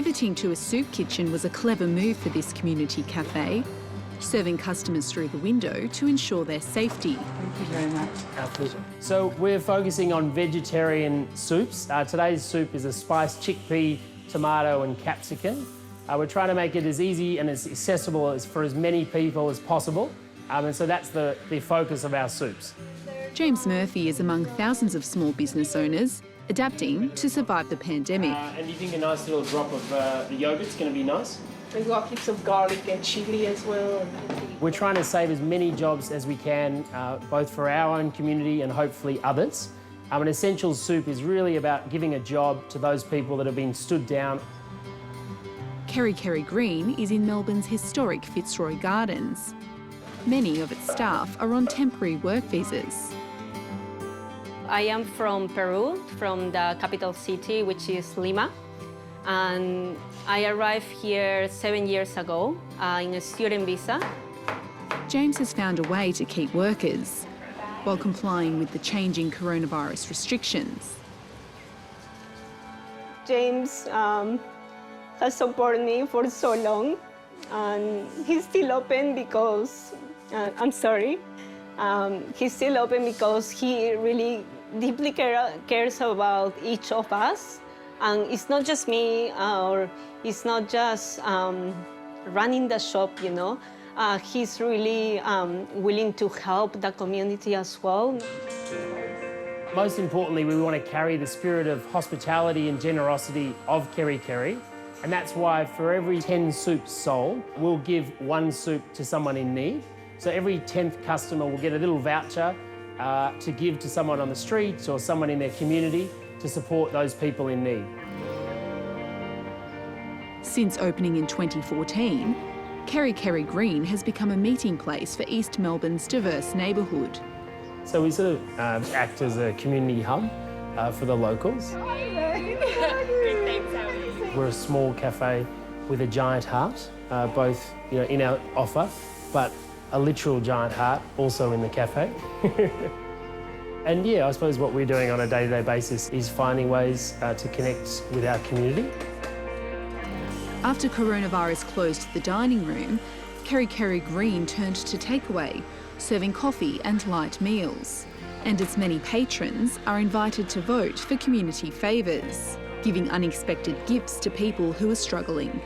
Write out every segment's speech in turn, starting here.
Pivoting to a soup kitchen was a clever move for this community cafe, serving customers through the window to ensure their safety. Thank you very much. Our pleasure. So we're focusing on vegetarian soups. Today's soup is a spiced chickpea, tomato and capsicum. We're trying to make it as easy and as accessible for as many people as possible. And so that's the focus of our soups. James Murphy is among thousands of small business owners adapting to survive the pandemic. And do you think a nice little drop of the yogurt's going to be nice? We've got heaps of garlic and chili as well. We're trying to save as many jobs as we can, both for our own community and hopefully others. An essentials soup is really about giving a job to those people that have been stood down. KereKere Green is in Melbourne's historic Fitzroy Gardens. Many of its staff are on temporary work visas. I am from Peru, from the capital city, which is Lima. And I arrived here 7 years ago in a student visa. James has found a way to keep workers while complying with the changing coronavirus restrictions. James has supported me for so long, and he's still open because, he's still open because he really deeply cares about each of us. And it's not just me, or it's not just running the shop, you know. He's really willing to help the community as well. Most importantly, we want to carry the spirit of hospitality and generosity of KereKere. And that's why for every 10 soups sold, we'll give 1 soup to someone in need. So every 10th customer will get a little voucher to give to someone on the streets or someone in their community to support those people in need. Since opening in 2014, KereKere Green has become a meeting place for East Melbourne's diverse neighbourhood. So we sort of act as a community hub for the locals. We're a small cafe with a giant heart, both in our offer, but a literal giant heart also in the cafe. And yeah, I suppose what we're doing on a day-to-day basis is finding ways to connect with our community. After coronavirus closed the dining room, KereKere Green turned to takeaway, serving coffee and light meals. And its many patrons are invited to vote for community favours, giving unexpected gifts to people who are struggling.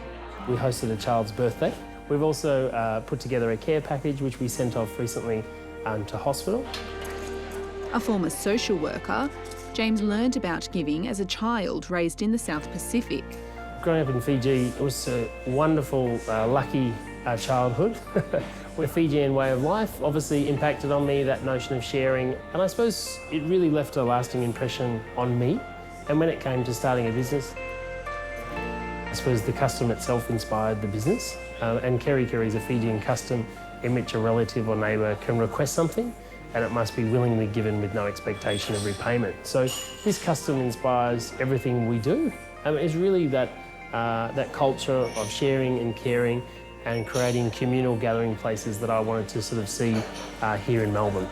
We hosted a child's birthday. We've also put together a care package, which we sent off recently to hospital. A former social worker, James learned about giving as a child raised in the South Pacific. Growing up in Fiji, it was a wonderful, lucky childhood. The Fijian way of life obviously impacted on me, that notion of sharing, and I suppose it really left a lasting impression on me. And when it came to starting a business, I suppose the custom itself inspired the business. And KereKere is a Fijian custom in which a relative or neighbour can request something and it must be willingly given with no expectation of repayment. So this custom inspires everything we do. It's really that culture of sharing and caring and creating communal gathering places that I wanted to sort of see here in Melbourne.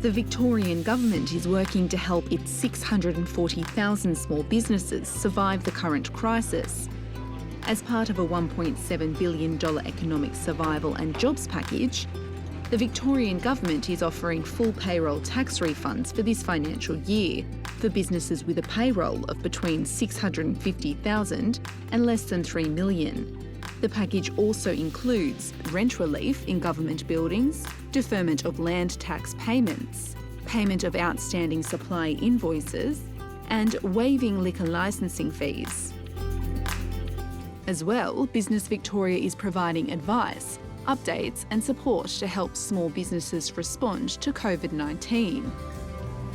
The Victorian government is working to help its 640,000 small businesses survive the current crisis. As part of a $1.7 billion economic survival and jobs package, the Victorian government is offering full payroll tax refunds for this financial year for businesses with a payroll of between 650,000 and less than 3 million. The package also includes rent relief in government buildings, deferment of land tax payments, payment of outstanding supply invoices, and waiving liquor licensing fees. As well, Business Victoria is providing advice, updates and support to help small businesses respond to COVID-19.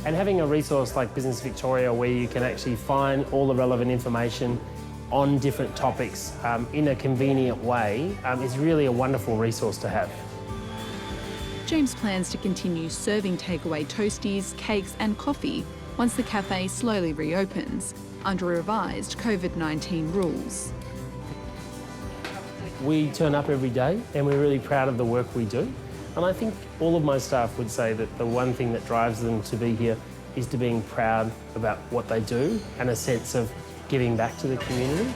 And having a resource like Business Victoria where you can actually find all the relevant information on different topics in a convenient way is really a wonderful resource to have. James plans to continue serving takeaway toasties, cakes and coffee once the cafe slowly reopens under revised COVID-19 rules. We turn up every day and we're really proud of the work we do. And I think all of my staff would say that the one thing that drives them to be here is to being proud about what they do and a sense of giving back to the community.